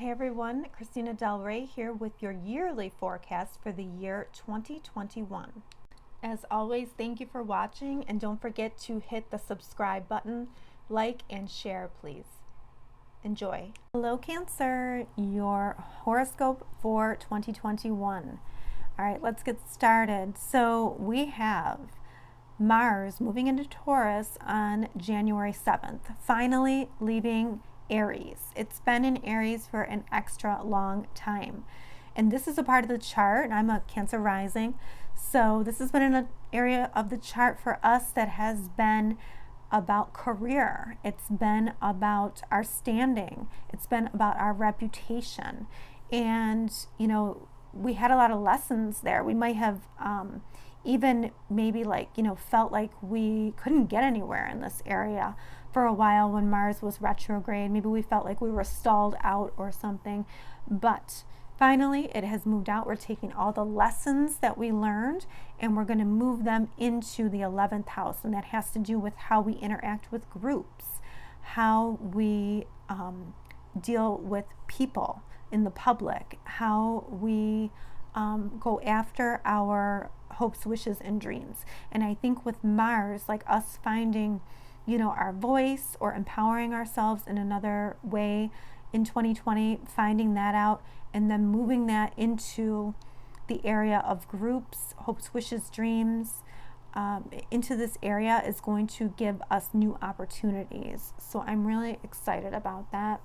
Hey everyone, Christina Del Rey here with your yearly forecast for the year 2021. As always, thank you for watching, and don't forget to hit the subscribe button, like, and share, please. Enjoy. Hello Cancer, your horoscope for 2021. All right, let's get started. So we have Mars moving into Taurus on January 7th, finally leaving Aries. It's been in Aries for an extra long time. And this is a part of the chart, and I'm a Cancer rising. So this has been in an area of the chart for us that has been about career. It's been about our standing. It's been about our reputation. And, we had a lot of lessons there. We might have even maybe felt like we couldn't get anywhere in this area for a while when Mars was retrograde. Maybe we felt like we were stalled out or something, but finally it has moved out. We're taking all the lessons that we learned and we're going to move them into the 11th house, and that has to do with how we interact with groups, how we deal with people in the public, how we go after our hopes, wishes, and dreams. And I think with Mars, like us finding our voice or empowering ourselves in another way in 2020, finding that out and then moving that into the area of groups, hopes, wishes, dreams, into this area is going to give us new opportunities. So I'm really excited about that.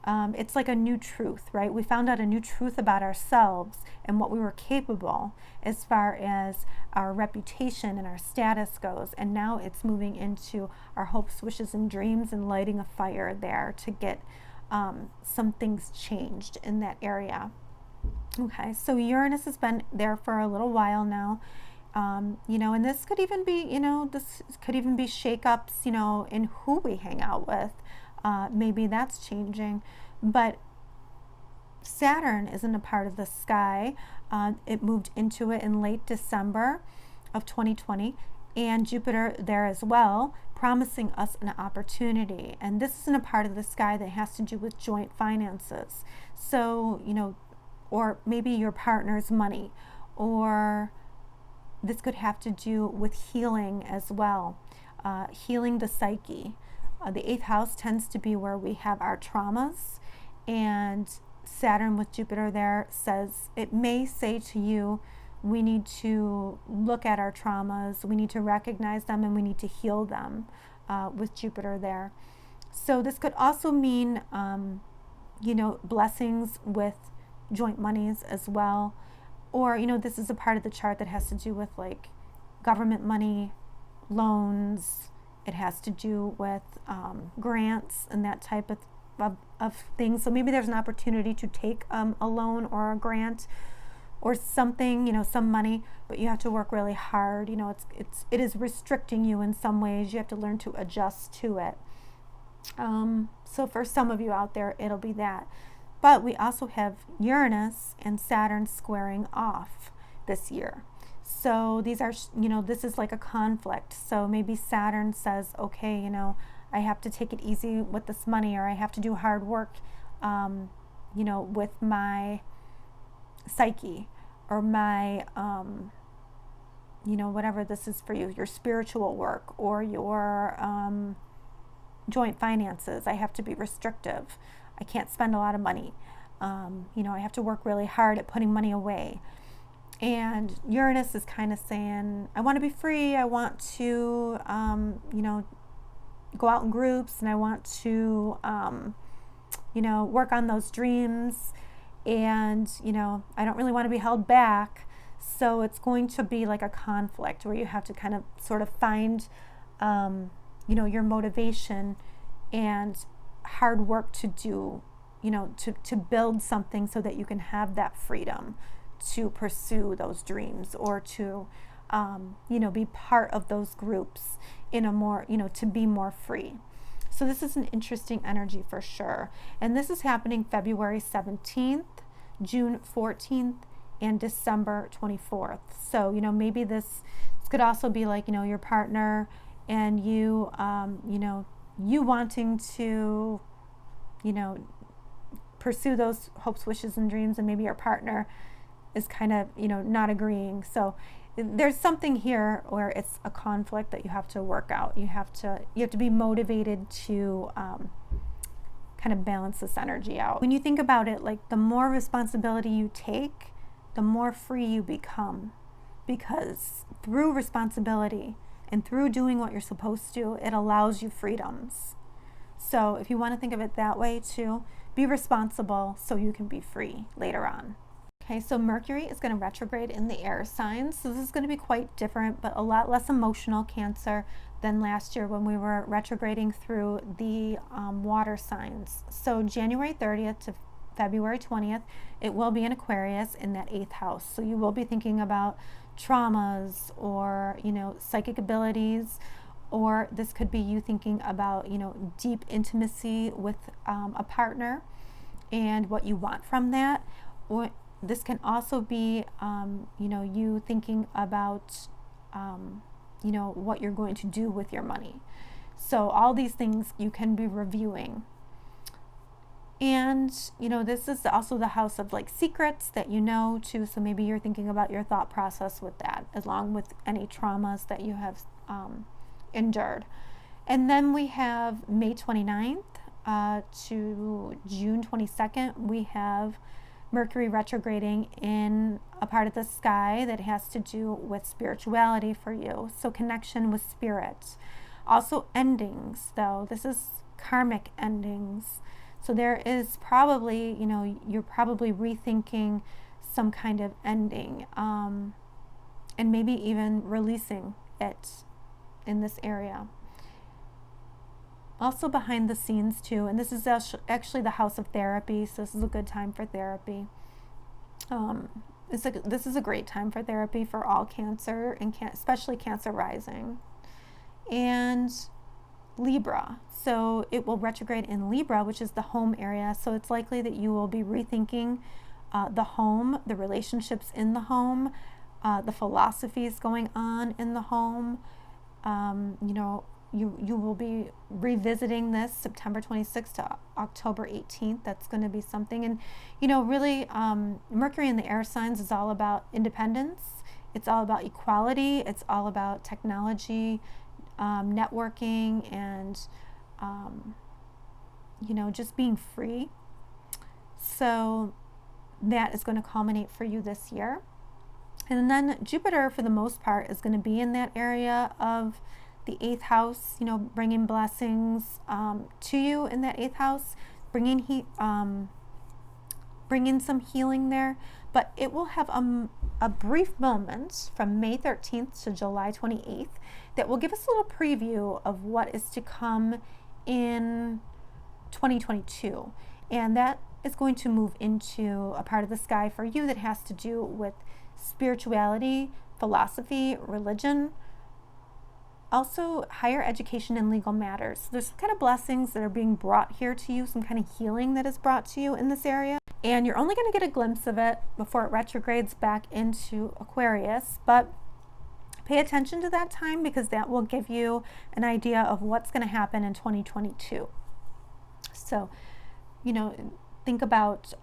It's like a new truth, right? We found out a new truth about ourselves and what we were capable as far as our reputation and our status goes. And now it's moving into our hopes, wishes, and dreams and lighting a fire there to get some things changed in that area. Okay, so Uranus has been there for a little while now. And this could even be, shakeups, in who we hang out with. Maybe that's changing, but Saturn isn't a part of the sky. It moved into it in late December of 2020, and Jupiter there as well, promising us an opportunity. And this isn't a part of the sky that has to do with joint finances. So, or maybe your partner's money, or this could have to do with healing as well, healing the psyche. The 8th house tends to be where we have our traumas, and Saturn with Jupiter there it may say to you, we need to look at our traumas, we need to recognize them, and we need to heal them with Jupiter there. So this could also mean, blessings with joint monies as well. Or, this is a part of the chart that has to do with like government money, loans. It has to do with grants and that type of things. So maybe there's an opportunity to take a loan or a grant or something, some money, but you have to work really hard. It is restricting you in some ways. You have to learn to adjust to it. So for some of you out there, it'll be that. But we also have Uranus and Saturn squaring off this year. So these are, this is like a conflict. So maybe Saturn says, okay, I have to take it easy with this money, or I have to do hard work, with my psyche, or my, whatever this is for you, your spiritual work, or your joint finances. I have to be restrictive. I can't spend a lot of money. I have to work really hard at putting money away. And Uranus is kind of saying, I want to be free. I want to, go out in groups, and I want to, work on those dreams. And, I don't really want to be held back. So it's going to be like a conflict where you have to kind of sort of find, your motivation and hard work to do, to build something so that you can have that freedom to pursue those dreams, or to, be part of those groups in a more, to be more free. So this is an interesting energy for sure. And this is happening February 17th, June 14th, and December 24th. So, maybe this could also be like, your partner and you, you wanting to, pursue those hopes, wishes, and dreams, and maybe your partner is kind of, not agreeing. So there's something here where it's a conflict that you have to work out. You have to be motivated to kind of balance this energy out. When you think about it, like, the more responsibility you take, the more free you become, because through responsibility and through doing what you're supposed to, it allows you freedoms. So if you want to think of it that way too, be responsible so you can be free later on. Okay, so Mercury is going to retrograde in the air signs. So this is going to be quite different, but a lot less emotional, Cancer, than last year when we were retrograding through the water signs. So January 30th to February 20th, it will be in Aquarius in that 8th house. So you will be thinking about traumas or, psychic abilities, or this could be you thinking about, deep intimacy with a partner and what you want from that. Or this can also be, you thinking about, what you're going to do with your money. So all these things you can be reviewing. And, this is also the house of, like, secrets that too. So maybe you're thinking about your thought process with that, along with any traumas that you have endured. And then we have May 29th to June 22nd, we have Mercury retrograding in a part of the sky that has to do with spirituality for you. So connection with spirit. Also endings, though. This is karmic endings. So there is probably, you're probably rethinking some kind of ending, and maybe even releasing it in this area. Also behind the scenes too, and this is actually the house of therapy, so this is a good time for therapy. This is a great time for therapy for all Cancer, and especially Cancer rising. And Libra, so it will retrograde in Libra, which is the home area, so it's likely that you will be rethinking the home, the relationships in the home, the philosophies going on in the home. You will be revisiting this September 26th to October 18th. That's going to be something. And, really, Mercury in the air signs is all about independence. It's all about equality. It's all about technology, networking, and, just being free. So that is going to culminate for you this year. And then Jupiter, for the most part, is going to be in that area of the 8th house, bringing blessings to you in that 8th house, bringing some healing there. But it will have a brief moment from May 13th to July 28th that will give us a little preview of what is to come in 2022. And that is going to move into a part of the sky for you that has to do with spirituality, philosophy, religion, also higher education and legal matters. So there's some kind of blessings that are being brought here to you, some kind of healing that is brought to you in this area. And you're only going to get a glimpse of it before it retrogrades back into Aquarius. But pay attention to that time, because that will give you an idea of what's going to happen in 2022. So, think about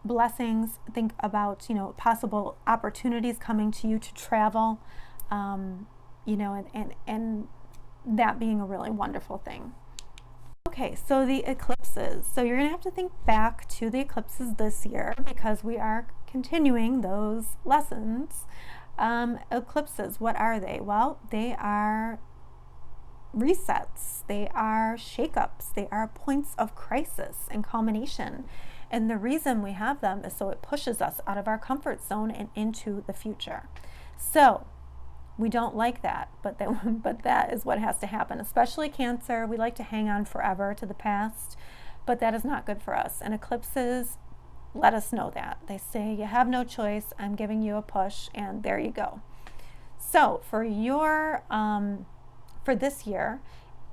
blessings, think about, possible opportunities coming to you to travel, and that being a really wonderful thing. Okay, so the eclipses. So you're going to have to think back to the eclipses this year, because we are continuing those lessons. Eclipses, what are they? Well, they are resets, they are shakeups, they are points of crisis and culmination. And the reason we have them is so it pushes us out of our comfort zone and into the future. So we don't like that, but that is what has to happen, especially Cancer. We like to hang on forever to the past, but that is not good for us. And eclipses let us know that. They say you have no choice, I'm giving you a push, and there you go. So for this year,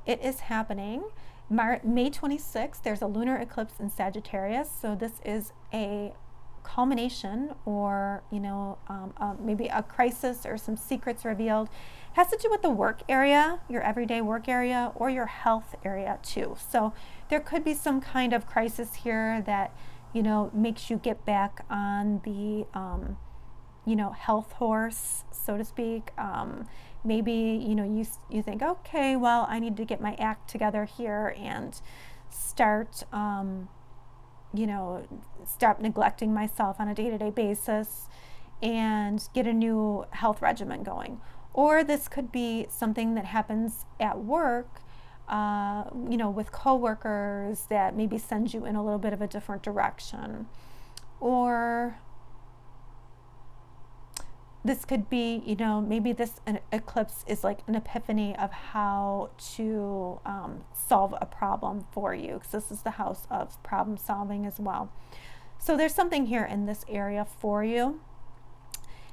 it is happening May 26th. There's a lunar eclipse in Sagittarius, so this is a culmination, or maybe a crisis or some secrets revealed. It has to do with the work area, your everyday work area, or your health area too. So there could be some kind of crisis here that makes you get back on the health horse, so to speak. Maybe you think, okay, well, I need to get my act together here and start stop neglecting myself on a day-to-day basis and get a new health regimen going. Or this could be something that happens at work, with coworkers, that maybe sends you in a little bit of a different direction. Or this could be, maybe this eclipse is like an epiphany of how to solve a problem for you, because this is the house of problem solving as well. So there's something here in this area for you.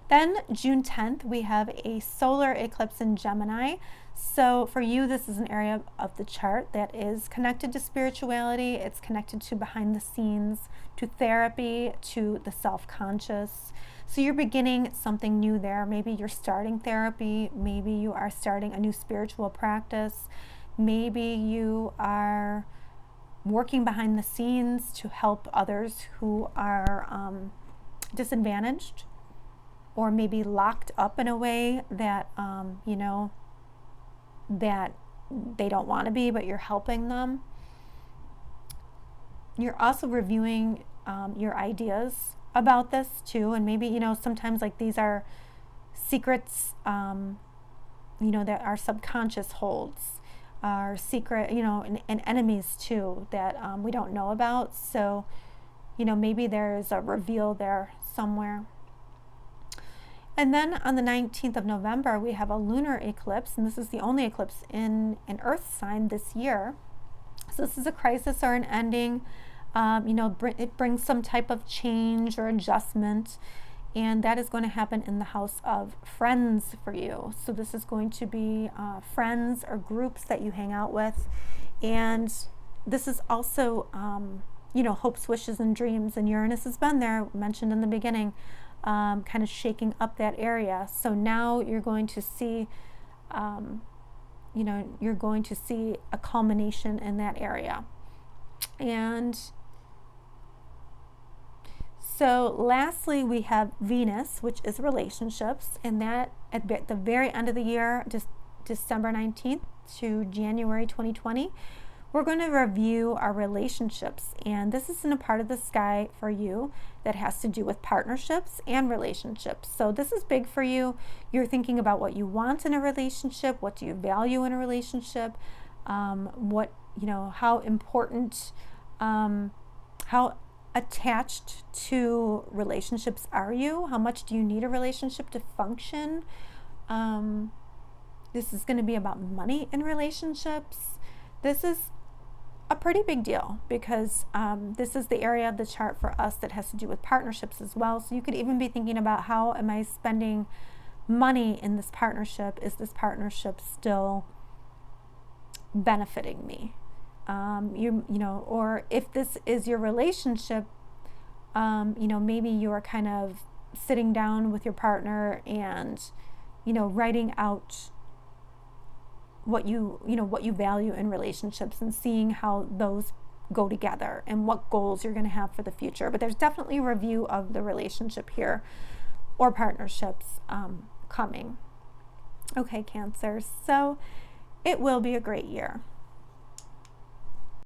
Then June 10th, we have a solar eclipse in Gemini. So for you, this is an area of the chart that is connected to spirituality. It's connected to behind the scenes, to therapy, to the self-conscious. So you're beginning something new there. Maybe you're starting therapy. Maybe you are starting a new spiritual practice. Maybe you are working behind the scenes to help others who are disadvantaged, or maybe locked up in a way that, that they don't want to be, but you're helping them. You're also reviewing your ideas about this too, and maybe sometimes like these are secrets that our subconscious holds, our secret and enemies too that we don't know about. So maybe there's a reveal there somewhere. And then on the 19th of November, we have a lunar eclipse, and this is the only eclipse in an earth sign this year. So this is a crisis or an ending. It brings some type of change or adjustment, and that is going to happen in the house of friends for you. So this is going to be friends or groups that you hang out with, and this is also hopes, wishes, and dreams. And Uranus has been there, mentioned in the beginning, kind of shaking up that area. So now you're going to see, you're going to see a culmination in that area. And so lastly, we have Venus, which is relationships, and that at the very end of the year, just December 19th to January 2020, we're going to review our relationships. And this is in a part of the sky for you that has to do with partnerships and relationships. So this is big for you. You're thinking about what you want in a relationship, what do you value in a relationship, how important, how attached to relationships are you? How much do you need a relationship to function? This is going to be about money in relationships. This is a pretty big deal because this is the area of the chart for us that has to do with partnerships as well. So you could even be thinking about, how am I spending money in this partnership? Is this partnership still benefiting me? Or if this is your relationship, maybe you are kind of sitting down with your partner and, writing out what you value in relationships and seeing how those go together and what goals you're going to have for the future. But there's definitely a review of the relationship here or partnerships coming. Okay, Cancer. So it will be a great year.